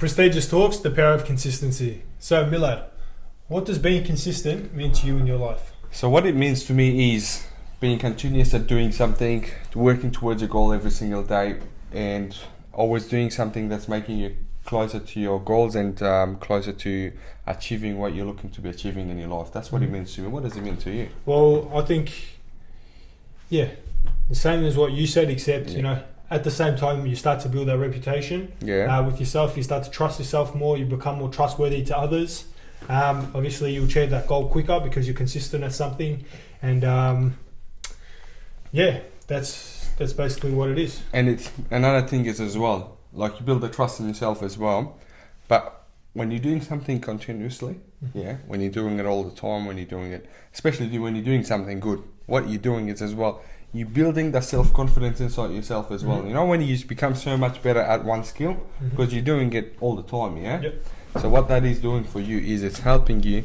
Prestigious talks, the power of consistency. So Millard, what does being consistent mean to you in your life? So what it means to me is being continuous at doing something, working towards a goal every single day, and always doing something that's making you closer to your goals and closer to achieving what you're looking to be achieving in your life. That's what it means to me. What does it mean to you? Well, I think, the same as what you said, except, at the same time, you start to build that reputation with yourself. You start to trust yourself more. You become more trustworthy to others. Obviously, you achieve that goal quicker because you're consistent at something. And that's basically what it is. And it's another thing is as well, like you build the trust in yourself as well. But when you're doing something continuously, when you're doing it all the time, when you're doing it, especially when you're doing something good, what you're doing is as well, you're building the self-confidence inside yourself as well. You know, when you become so much better at one skill, because you're doing it all the time, So what that is doing for you is it's helping you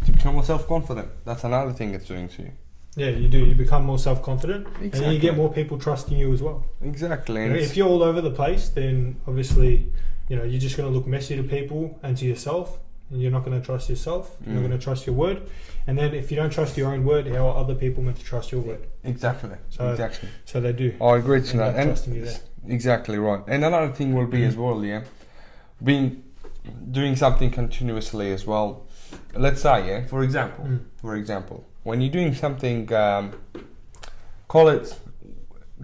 to become more self-confident. That's another thing it's doing to you. Yeah, you do. You become more self-confident, Exactly. and then you get more people trusting you as well. Exactly. And if you're all over the place, then obviously, you're just going to look messy to people and to yourself, and you're not going to trust yourself. You're not going to trust your word. And then if you don't trust your own word, how are other people meant to trust your word? Exactly. So they do. I agree to that. And trusting you there. Exactly right. And another thing will be as well, doing something continuously as well. Let's say, for example, when you're doing something, call it.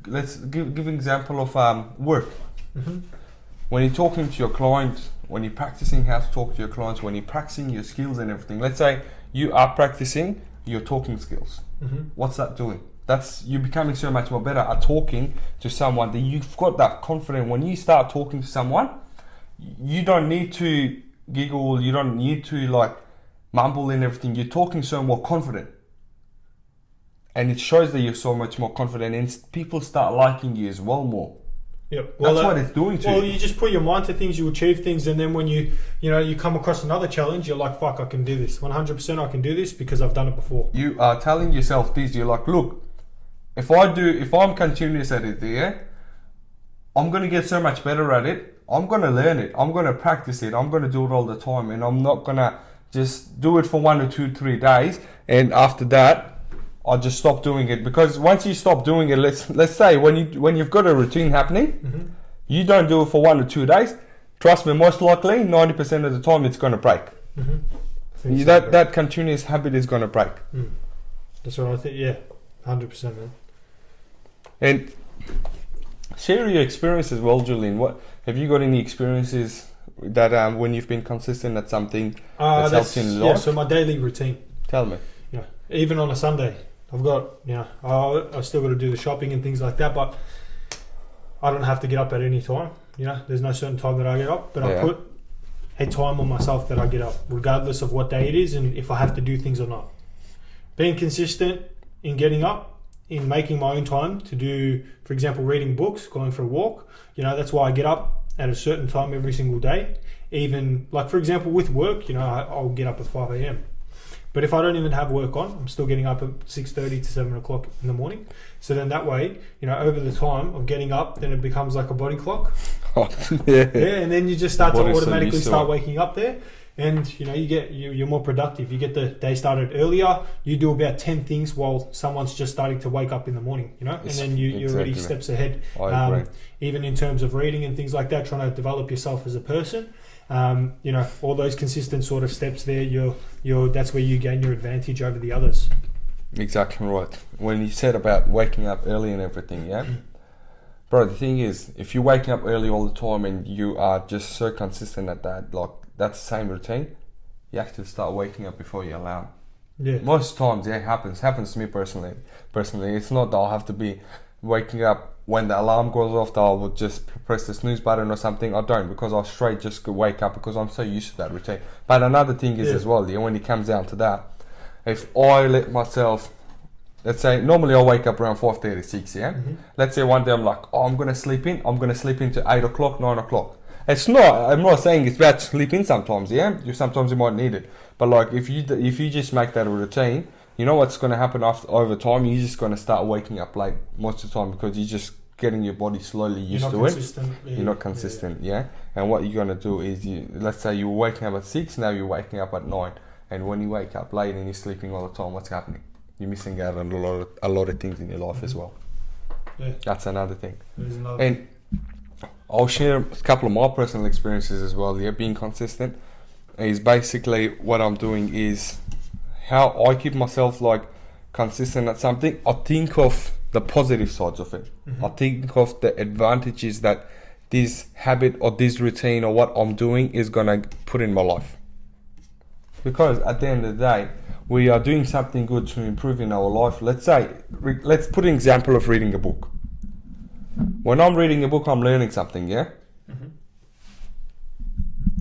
Let's give an example of work. When you're talking to your client, when you're practicing how to talk to your clients, when you're practicing your skills and everything. Let's say you are practicing your talking skills. What's that doing? That's you becoming so much more better at talking to someone that you've got that confidence. When you start talking to someone, you don't need to giggle, you don't need to mumble and everything. You're talking so more confident. And it shows that you're so much more confident and people start liking you as well more. Yep. That's what it's doing to you. Well, you just put your mind to things, you achieve things, and then when you come across another challenge, you're like, fuck, I can do this. 100% I can do this because I've done it before. You are telling yourself this, you're like, look, if I'm continuous at it, I'm going to get so much better at it. I'm going to learn it. I'm going to practice it. I'm going to do it all the time. And I'm not going to just do it for 1 or 2, 3 days. And after that, I just stop doing it. Because once you stop doing it, let's say when you've got a routine happening, you don't do it for 1 or 2 days. Trust me, most likely 90% of the time it's going to break. That continuous habit is going to break. That's what I think. Yeah, 100%, man. And share your experience as well, Julian. What have you got any experiences that when you've been consistent at something that's helped you in life? Yeah, so my daily routine. Tell me. Even on a Sunday, I've got I still got to do the shopping and things like that, but I don't have to get up at any time. There's no certain time that I get up, but I put a time on myself that I get up, regardless of what day it is and if I have to do things or not. Being consistent in getting up, in making my own time to do, for example, reading books, going for a walk. That's why I get up at a certain time every single day. Even for example, with work, I'll get up at 5 a.m. But if I don't even have work on, I'm still getting up at 6:30 to 7 o'clock in the morning. So then that way, over the time of getting up, then it becomes like a body clock. And then you just start to automatically start waking up there. And you're more productive. You get the day started earlier. You do about 10 things while someone's just starting to wake up in the morning. And then you're already steps ahead. I agree. Even in terms of reading and things like that, trying to develop yourself as a person. All those consistent sort of steps there. That's where you gain your advantage over the others. Exactly right. When you said about waking up early and everything, bro. The thing is, if you're waking up early all the time and you are just so consistent at that, that's the same routine, you actually start waking up before your alarm. Yeah. Most times, it happens to me personally. It's not that I'll have to be waking up when the alarm goes off, that I would just press the snooze button or something. I don't, because I'll straight just wake up because I'm so used to that routine. But another thing is as well, when it comes down to that, if I let myself, let's say, normally I'll wake up around 5:36, Let's say one day I'm like, I'm going to sleep in. I'm going to sleep into 8 o'clock, 9 o'clock. I'm not saying it's bad to sleep in sometimes, Sometimes you might need it. But if you just make that a routine, you know what's going to happen over time? You're just going to start waking up late most of the time because you just getting your body slowly used to it. You're not consistent, yeah. And what you're gonna do is, let's say you're waking up at 6, now you're waking up at 9, and when you wake up late and you're sleeping all the time, what's happening? You're missing out on a lot of things in your life as well. Yeah. That's another thing. And I'll share a couple of my personal experiences as well. Yeah, being consistent is basically what I'm doing is how I keep myself like consistent at something. I think of the positive sides of it. I think of the advantages that this habit or this routine or what I'm doing is gonna put in my life. Because at the end of the day, we are doing something good to improve in our life. Let's say, let's put an example of reading a book. When I'm reading a book, I'm learning something, yeah?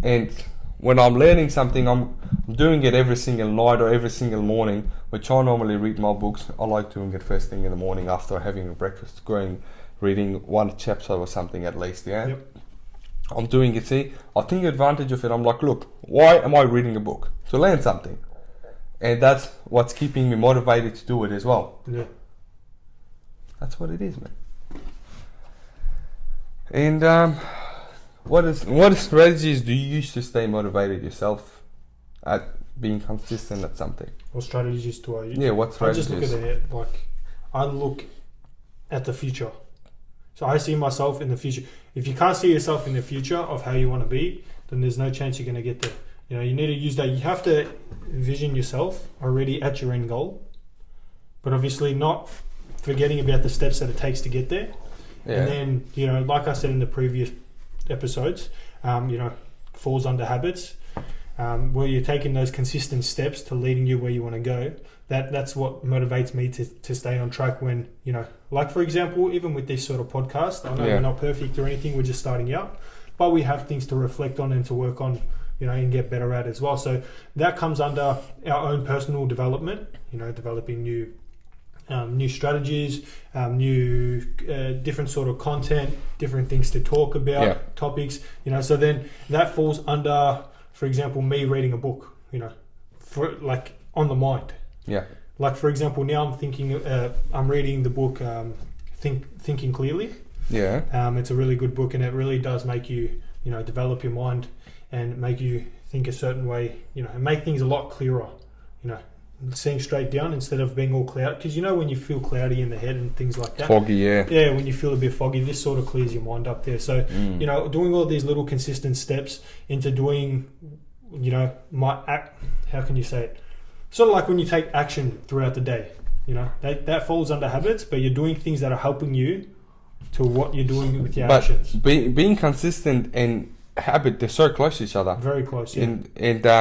And when I'm learning something, I'm doing it every single night or every single morning, which I normally read my books. I like doing it first thing in the morning after having a breakfast, reading one chapter or something at least, yeah? Yep. I'm doing it, see? I think the advantage of it, I'm like, look, why am I reading a book? To learn something. And that's what's keeping me motivated to do it as well. Yeah. That's what it is, man. And what strategies do you use to stay motivated yourself at being consistent at something? What strategies do I use? Yeah, what strategies? I just look at it, like, I look at the future. So I see myself in the future. If you can't see yourself in the future of how you want to be, then there's no chance you're going to get there. You know, you need to use that. You have to envision yourself already at your end goal, but obviously not forgetting about the steps that it takes to get there. Yeah. And then, you know, like I said in the previous episodes, you know, falls under habits, where you're taking those consistent steps to leading you where you want to go. That's what motivates me to stay on track when, you know, like for example, even with this sort of podcast, I know we're not perfect or anything, we're just starting out, but we have things to reflect on and to work on, you know, and get better at as well. So that comes under our own personal development, you know, developing new strategies, new different sort of content, different things to talk about, topics, you know. So then that falls under, for example, me reading a book, you know, for like on the mind. Yeah. Like for example, now I'm thinking, I'm reading the book, Thinking Clearly. Yeah. It's a really good book, and it really does make you, you know, develop your mind and make you think a certain way, you know, and make things a lot clearer, you know, seeing straight down instead of being all cloudy. Because you know when you feel cloudy in the head and things like that. Foggy, yeah. Yeah, when you feel a bit foggy, this sort of clears your mind up there. So, you know, doing all these little consistent steps into doing, you know, how can you say it? Sort of like when you take action throughout the day, you know, that falls under habits, but you're doing things that are helping you to what you're doing with your actions. Being consistent and habit, they're so close to each other. Very close, yeah.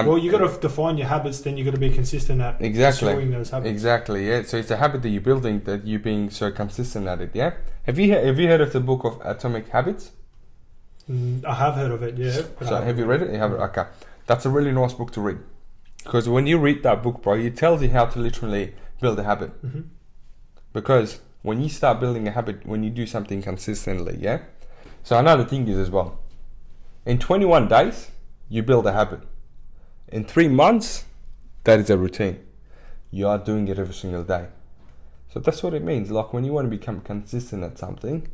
Well, you got to define your habits, then you got to be consistent at pursuing those habits. Exactly, yeah. So it's a habit that you're building, that you're being so consistent at it, yeah. Have you heard of the book of Atomic Habits? I have heard of it, yeah. So have you read it? You have it? Okay. That's a really nice book to read. Because when you read that book, bro, it tells you how to literally build a habit. Because when you start building a habit, when you do something consistently, yeah. So another thing is as well, in 21 days, you build a habit. In 3 months, that is a routine. You are doing it every single day. So that's what it means. Like when you want to become consistent at something,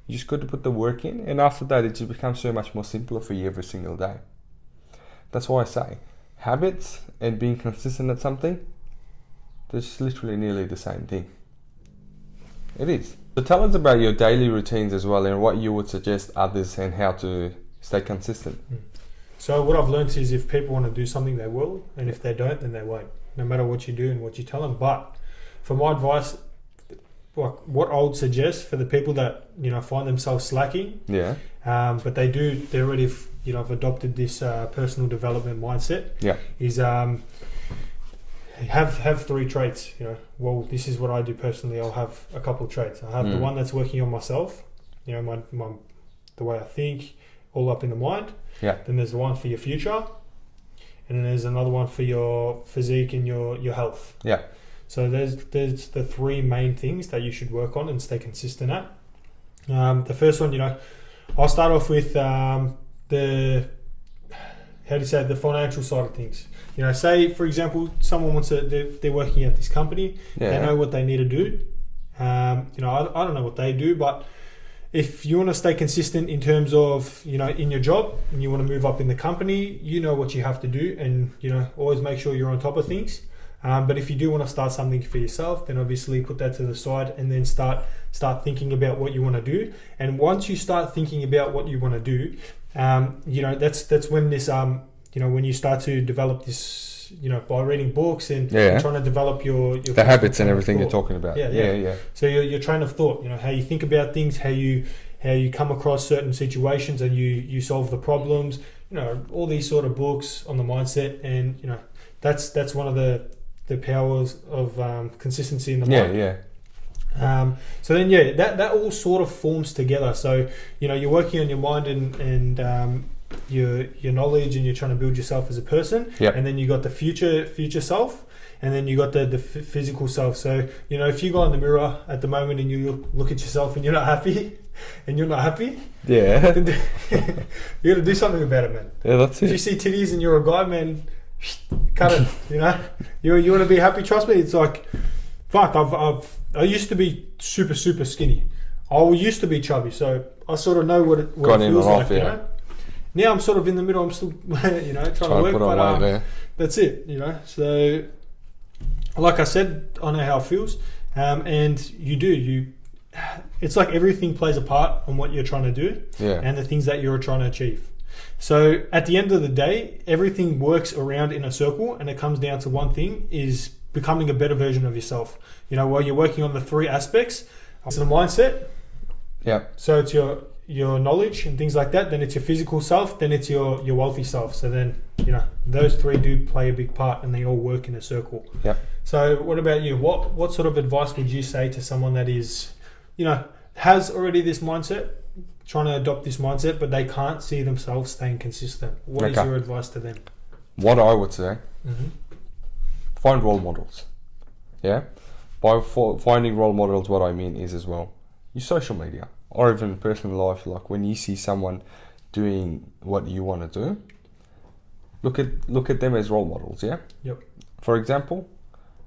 you just got to put the work in, and after that, it just becomes so much more simpler for you every single day. That's why I say, habits and being consistent at something, they're just literally nearly the same thing. It is. So tell us about your daily routines as well, and what you would suggest others and how to stay consistent. So what I've learned is if people want to do something, they will, and if they don't, then they won't, no matter what you do and what you tell them. But for my advice, what I would suggest for the people that, you know, find themselves slacking, but they already you know, have adopted this personal development mindset, is have 3 traits. You know, well, this is what I do personally. I'll have a couple of traits. I have the one that's working on myself, you know, the way I think, all up in the mind. Then there's the one for your future, and then there's another one for your physique and your health. So there's the 3 main things that you should work on and stay consistent at. The first one, you know, I'll start off with the financial side of things. You know, say for example, someone they're working at this company. They know what they need to do. You know, I don't know what they do, but if you want to stay consistent in terms of, in your job and you want to move up in the company, you know what you have to do, and, always make sure you're on top of things. But if you do want to start something for yourself, then obviously put that to the side and then start thinking about what you want to do. And once you start thinking about what you want to do, that's when this, when you start to develop this, by reading books and trying to develop your the habits and everything you're talking about. Yeah. So your train of thought, how you think about things, how you come across certain situations and you solve the problems, all these sort of books on the mindset, and that's one of the powers of consistency in the mind. So then that all sort of forms together. So you're working on your mind and your knowledge, and you're trying to build yourself as a person. And then you got the future self, and then you got the physical self. So if you go in the mirror at the moment and you look at yourself and you're not happy, then you got to do something about it, man. That's it. If you see titties and you're a guy, man, cut it. You want to be happy, trust me. It's like, fuck, I used to be super skinny. I used to be chubby, so I sort of know what it feels like. Now I'm sort of in the middle. I'm still trying to work, but that's it. So like I said, I know how it feels, and it's like everything plays a part on what you're trying to do and the things that you're trying to achieve. So at the end of the day, everything works around in a circle, and it comes down to one thing: is becoming a better version of yourself. While you're working on the three aspects, it's the mindset. So it's your knowledge and things like that. Then it's your physical self. Then it's your wealthy self. So then those three do play a big part, and they all work in a circle. So what about you? What sort of advice would you say to someone that is, has already this mindset, trying to adopt this mindset, but they can't see themselves staying consistent? What is your advice to them? What I would say, find role models. By finding role models, what I mean is as well, your social media or even personal life. Like when you see someone doing what you want to do, look at them as role models. For example,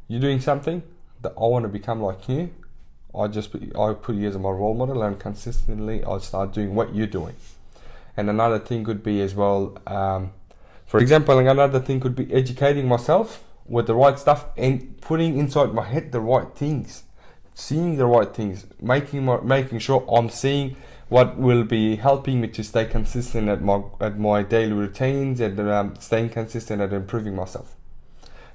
you're doing something that I want to become like you. I put you as my role model, and consistently I start doing what you're doing. And another thing could be as well, for example, another thing could be educating myself with the right stuff and putting inside my head the right things, seeing the right things, making sure I'm seeing what will be helping me to stay consistent at my daily routines, and staying consistent at improving myself.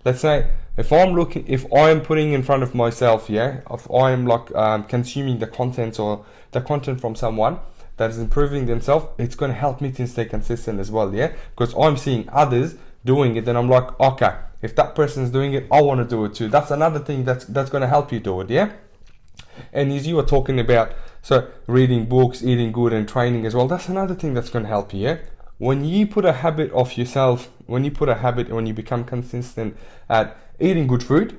Let's say if I'm putting in front of myself, if I'm like consuming the content from someone that is improving themselves, it's going to help me to stay consistent as well, because I'm seeing others doing it, and I'm like, okay, if that person's doing it, I want to do it too. That's another thing that's going to help you do it, And as you were talking about, so reading books, eating good, and training as well, that's another thing that's going to help you, When you put a habit of yourself, when you become consistent at eating good food,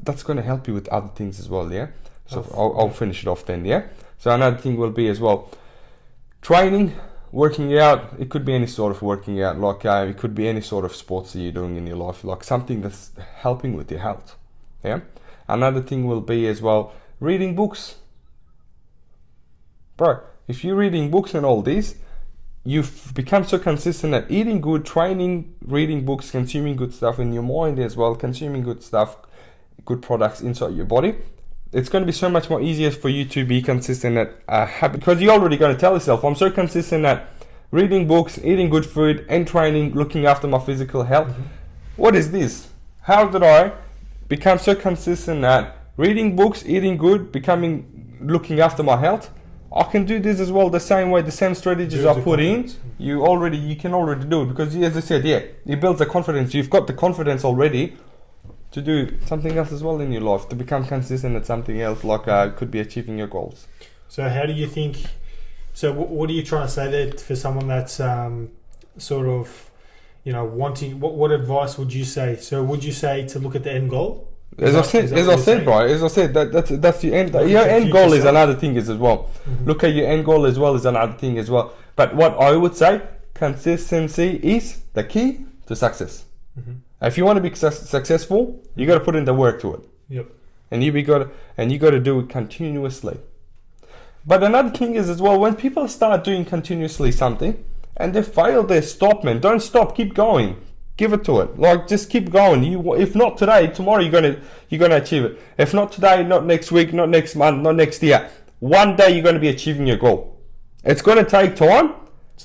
that's going to help you with other things as well, So I'll finish it off then, So another thing will be as well, training, working out. It could be any sort of working out, like it could be any sort of sports that you're doing in your life, like something that's helping with your health, Another thing will be as well, reading books. Bro, if you're reading books and all this, you've become so consistent at eating good, training, reading books, consuming good stuff in your mind as well, consuming good stuff, good products inside your body. It's going to be so much more easier for you to be consistent at a habit, because you're already going to tell yourself, I'm so consistent at reading books, eating good food, and training, looking after my physical health. What is this? How did I become so consistent at reading books, eating good, looking after my health? I can do this as well the same way, the same strategies I put in. You can already do it, because as I said, it builds the confidence. You've got the confidence already to do something else as well in your life, to become consistent at something else, like could be achieving your goals. So how do you think, what are you trying to say there for someone that's sort of, wanting, what advice would you say? So would you say to look at the end goal? As I said, that's the end. Your end goal is another thing as well. Look at your end goal as well as another thing as well. But what I would say, consistency is the key to success. If you want to be successful, you got to put in the work to it. And you got to do it continuously. But another thing is as well, when people start doing continuously something and they fail, they stop, man. Don't stop, keep going. Give it to it. Like, just keep going. If not today, tomorrow you're gonna achieve it. If not today, not next week, not next month, not next year. One day you're gonna be achieving your goal. It's gonna take time,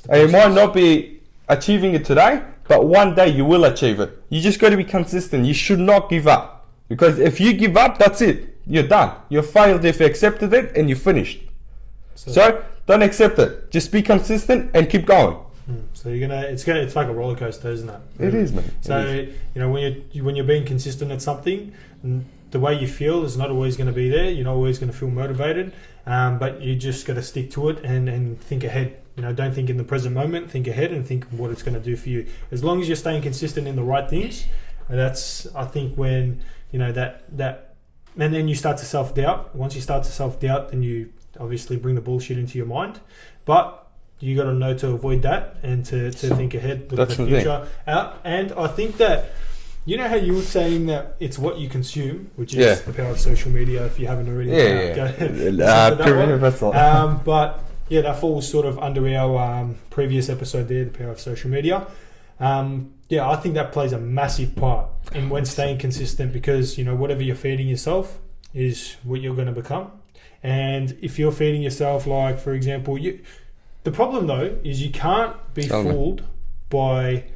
and you might not be achieving it today, but one day you will achieve it. You just gotta be consistent. You should not give up, because if you give up, that's it. You're done. You failed if you accepted it, and you finished. So don't accept it. Just be consistent and keep going. So it's like a roller coaster, isn't it? It is, man. So when you're being consistent at something, the way you feel is not always going to be there. You're not always going to feel motivated, but you just got to stick to it and think ahead. Don't think in the present moment. Think ahead and think what it's going to do for you. As long as you're staying consistent in the right things, that's, I think, when that and then you start to self-doubt. Once you start to self-doubt, then you obviously bring the bullshit into your mind, but you got to know to avoid that and to think ahead, look at the future. And I think that, how you were saying that it's what you consume, which is the power of social media. If you haven't already, but that falls sort of under our previous episode there, the power of social media. I think that plays a massive part in when staying consistent, because whatever you're feeding yourself is what you're going to become. And if you're feeding yourself, like, for example, the problem though is you can't be fooled by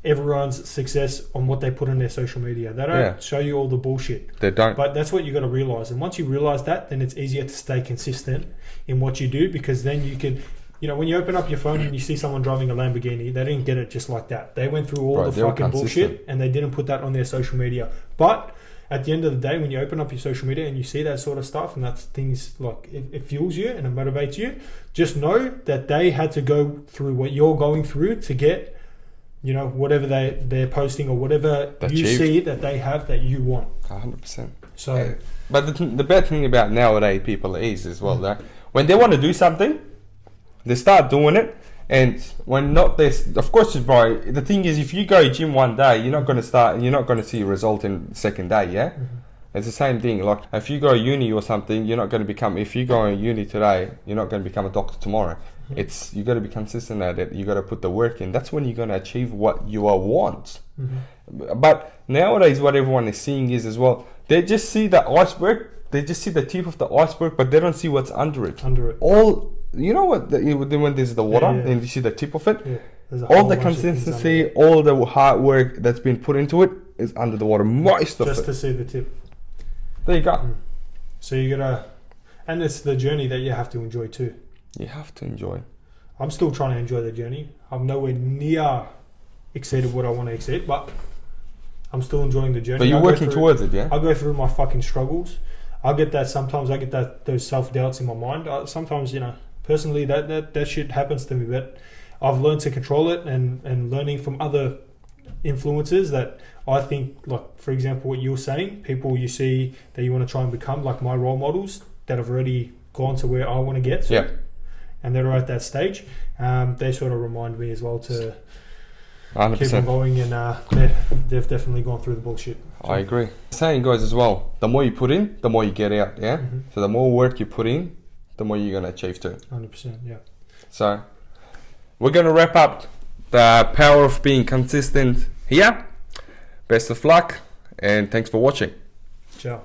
everyone's success on what they put on their social media. They don't show you all the bullshit. They don't. But that's what you got to realize. And once you realize that, then it's easier to stay consistent in what you do, because then you can, when you open up your phone and you see someone driving a Lamborghini, they didn't get it just like that. They went through all the fucking bullshit and they didn't put that on their social media. But at the end of the day, when you open up your social media and you see that sort of stuff, and that's things like it fuels you and it motivates you, just know that they had to go through what you're going through to get, whatever they're posting or whatever you see that they have that you want. 100%. So, but the bad thing about nowadays people is as well that when they want to do something, they start doing it. And when not this, of course, bro, the thing is, if you go gym one day, you're not going to see a result in the second day, yeah? Mm-hmm. It's the same thing. Like, if you go uni or something, you're not going to become, if you go uni today, you're not going to become a doctor tomorrow. Mm-hmm. You got to be consistent at it. You got to put the work in. That's when you're going to achieve what you want. Mm-hmm. But nowadays, what everyone is seeing is as well, they just see the iceberg, they just see the tip of the iceberg, but they don't see what's under it. When there's the water and you see the tip of it, all the consistency, all the hard work that's been put into it is under the water. Most of it. Just to see the tip. There you go. So you gotta, and it's the journey that you have to enjoy too. You have to enjoy. I'm still trying to enjoy the journey. I'm nowhere near exceeded what I want to exceed, but I'm still enjoying the journey. But you're working towards it, yeah? I go through my fucking struggles. I get that sometimes. I get those self-doubts in my mind. Sometimes, personally, that shit happens to me, but I've learned to control it and learning from other influences that I think, like, for example, what you're saying, people you see that you want to try and become, like my role models that have already gone to where I want to get to, and they're at that stage, they sort of remind me as well to 100%. Keep on going, and they've definitely gone through the bullshit. So. I agree. The saying goes as well, the more you put in, the more you get out, yeah? Mm-hmm. So the more work you put in, the more you're going to achieve too. 100%, yeah. So we're going to wrap up the power of being consistent here. Best of luck, and thanks for watching. Ciao.